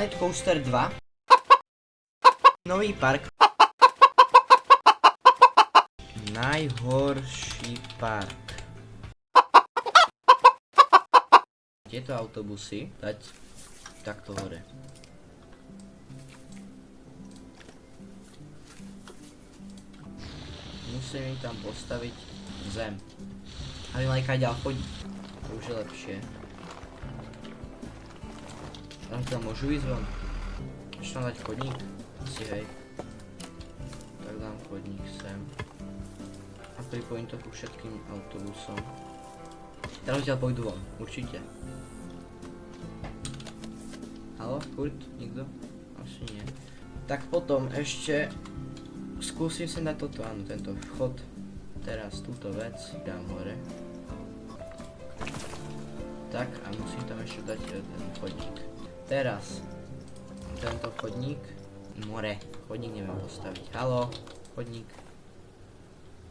Planet Coaster 2. Nový park. Najhorší park. Tieto autobusy dať takto hore. Musím im tam postaviť zem. Aby mali kaďal chodiť. To už je lepšie. Tam môžu ísť von. Ešte tam dať chodník? Asi hej. Tak dám chodník sem. A pripojím to ku všetkým autobusom. Teraz odtiaľ pôjdu von, určite. Haló, Kurt? Nikto? Asi nie. Tak potom ešte skúsim sem dať toto, áno, tento vchod. Teraz túto vec dám hore. Tak a musím tam ešte dať ten chodník. Teraz tento chodník. More, chodník neviem postaviť. Haló, chodník.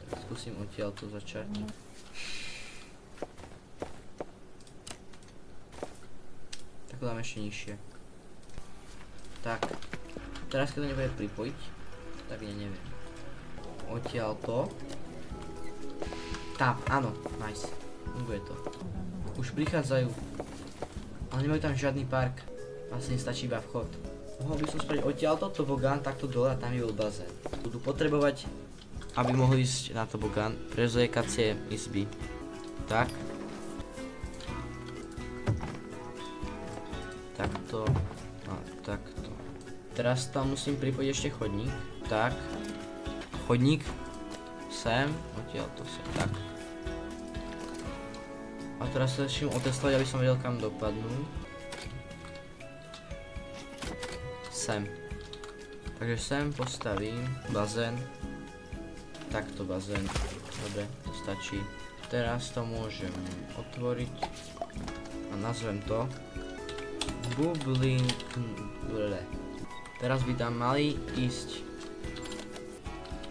Tak skúsim odtiaľ to začať. Tak to dám ešte nižšie. Tak, teraz keď to nebude pripojiť, tak ja neviem. Odtiaľ to. Tam, áno, nice. Funguje to. Už prichádzajú. Ale nemajú tam žiadny park. Vlastne stačí iba vchod. Mohol by som spraviť odtiaľto tobogán takto dole a tam je bol bazén. Budú potrebovať, aby mohli ísť na tobogán, prezliekacie izby. Tak. Takto. A takto. Teraz tam musím pripojiť ešte chodník. Tak. Chodník. Sem. Odtiaľto sem. Tak. A teraz sa začnem otestovať, aby som vedel kam dopadnú. Sem. Takže sem postavím bazén. Takto bazén. Dobre, to stačí. Teraz to môžem otvoriť. A nazvem to Bubbling. Teraz by tam mali ísť.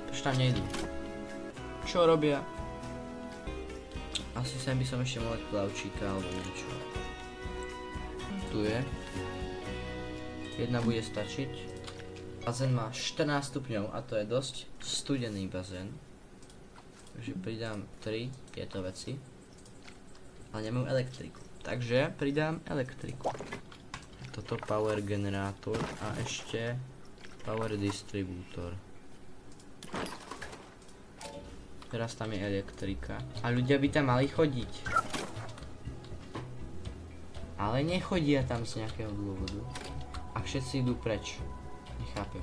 Prečo tam nejdú? Čo robia? Asi sem by som ešte mohol plavčíka alebo niečo. Tu je. Jedna bude stačiť. Bazén má 14 stupňov a to je dosť studený bazén. Takže pridám 3 tieto veci. Ale nemajú elektriku. Takže pridám elektriku. Toto power generátor a ešte power distribútor. Teraz tam je elektrika. A ľudia by tam mali chodiť. Ale nechodia tam z nejakého dôvodu. A všetci idú preč. Nechápem.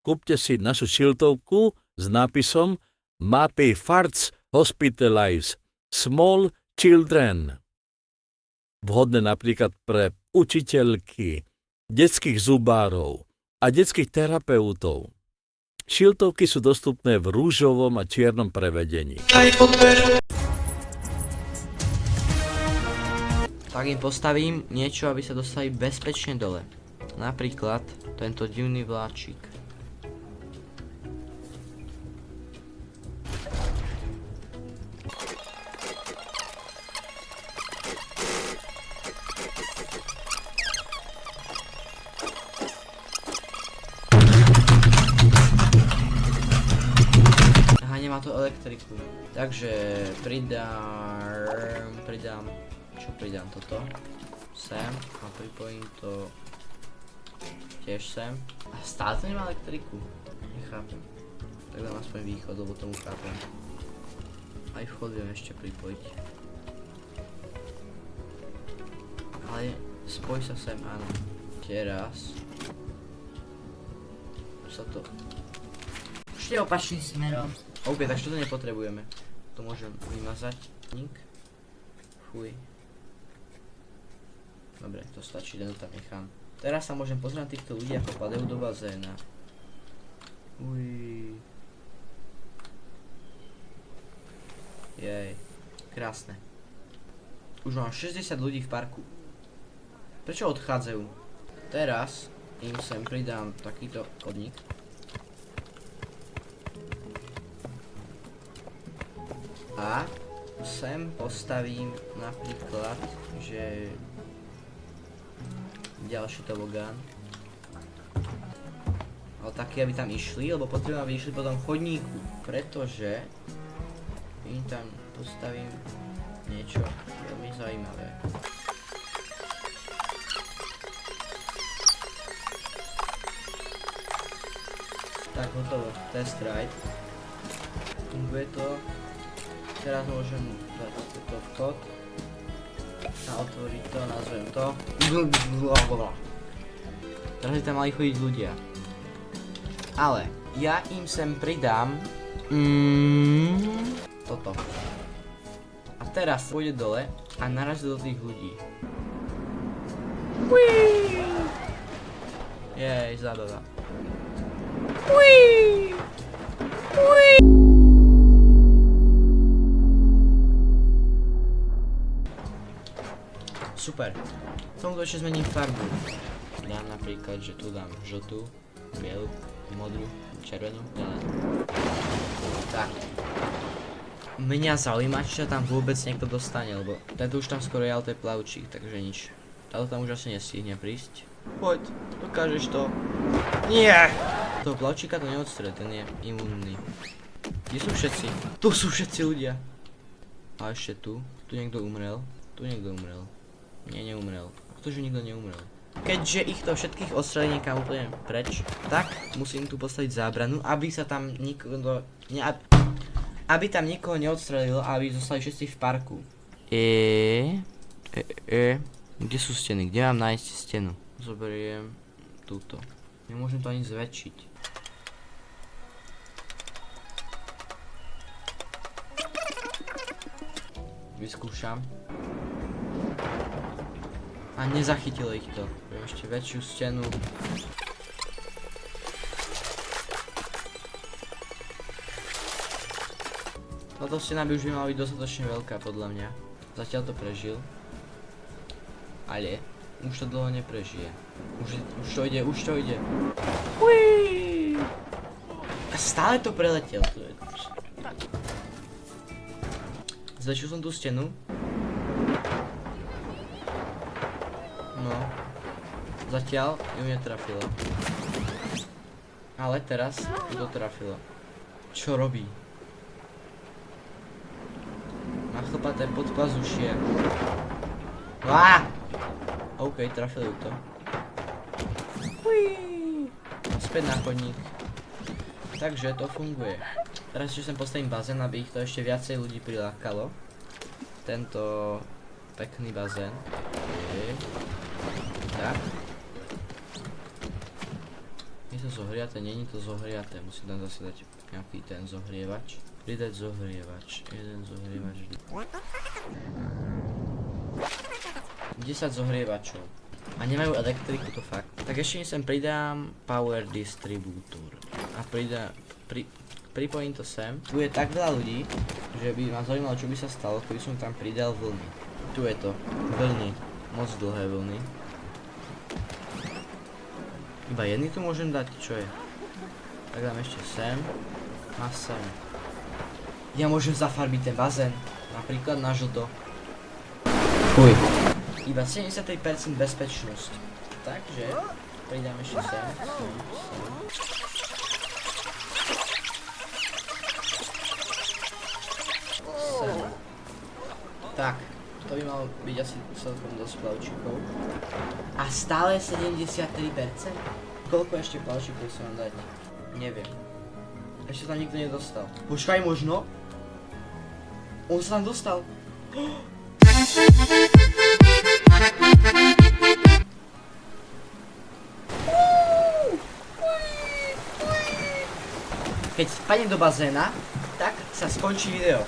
Kúpte si našu šiltovku s nápisom Mapy Farts Hospitalize Small Children. Vhodné napríklad pre učiteľky, detských zubárov a detských terapeutov. Šiltovky sú dostupné v rúžovom a čiernom prevedení. Tak im postavím niečo, aby sa dostali bezpečne dole. Napríklad tento divný vláčik. Nemá to elektriku, takže pridám, čo pridám toto sem a pripojím to tiež sem a stále to nemá elektriku, nechápem, tak dám aspoň východ, lebo tomu chápem, aj vchod viem ešte pripojiť, ale spoj sa sem, áno, teraz sa to ešte opačným smerom. OK, takže toto nepotrebujeme. To môžem vymazať. Nik. Fuj. Dobre, to stačí, len to tam nechám. Teraz sa môžem pozrieť na týchto ľudí, ako padajú do bazéna. Uj. Jej. Krásne. Už mám 60 ľudí v parku. Prečo odchádzajú? Teraz im sem pridám takýto chodník. A sem postavím napríklad, že ďalší tobogán. Ale taký, aby tam išli, lebo potrebujem, aby išli po tom chodníku, pretože im tam postavím niečo veľmi zaujímavé. Tak, hotovo, test ride. Funguje to. Teraz môžem dať toto vchod a otvoriť to, nazvem to. Teraz by tam mali chodiť ľudia. Ale ja im sem pridám toto. A teraz pôjde dole a narazí do tých ľudí. Jej, zábava. Super. Tomu ešte zmením farbu. Dám napríklad, že tu dám žltú, bielu, modrú, červenú, zelenú. Tak. Mňa zaujíma, či sa tam vôbec niekto dostane, lebo tento už tam skoro jal, to je plavčík, takže nič. Táto tam už asi nestihne prísť. Poď, dokážeš to. Nie! Toho plavčíka to neodstrie, ten je imunný. Kde sú všetci? Tu sú všetci ľudia. A ešte tu. Tu niekto umrel. Tu niekto umrel. Nie, neumrel. Ktože nikto neumrel. Keďže ich to všetkých odstrelí niekam úplne preč, tak musím tu postaviť zábranu, aby sa tam aby tam nikoho neodstrelilo a aby zostali všetci v parku. Kde sú steny? Kde mám nájsť stenu? Zoberiem túto. Nemôžem to ani zväčšiť. Vyskúšam. A nezachytilo ich to. Budem ešte väčšiu stenu. Táto stena by už mala byť dostatočne veľká podľa mňa. Zatiaľ to prežil. Ale už to dlho neprežije. Už to ide. Uiii. A stále to preletel. Zväčšil som tú stenu. No, zatiaľ ju netrafilo. Ale teraz ju to trafilo. Čo robí? Má chlpaté podpazušie. OK, trafili ju to. A späť na chodník. Takže to funguje. Teraz ešte sem postavím bazén, aby ich to ešte viacej ľudí prilákalo. Tento pekný bazén. Tak. Je to zohriaté? Není to zohriaté, musím tam zase dať nejaký ten zohrievač. Pridať zohrievač, jeden zohrievač. 10 zohrievačov. A nemajú elektriku, to fakt. Tak ešte sem pridám power distribútor. A pripojím to sem. Tu je tak veľa ľudí, že by ma zaujímalo, čo by sa stalo, keby som tam pridal vlny. Tu je to, vlny. Moc dlhé vlny. Iba jedný tu môžem dať, čo je? Tak dám ešte sem a sem. Ja môžem zafarbiť ten bazén, napríklad na žlto. Fuj. Iba 73% bezpečnosť. Takže pridám ešte sem. Tak, to by malo byť asi celkom dosť plavčíkov. A stále 73%? Koľko ešte plavčíkov sa mám dať? Neviem. Ešte tam nikto nedostal. Počkaj, možno? On sa tam dostal. Keď spadne do bazéna, tak sa skončí video.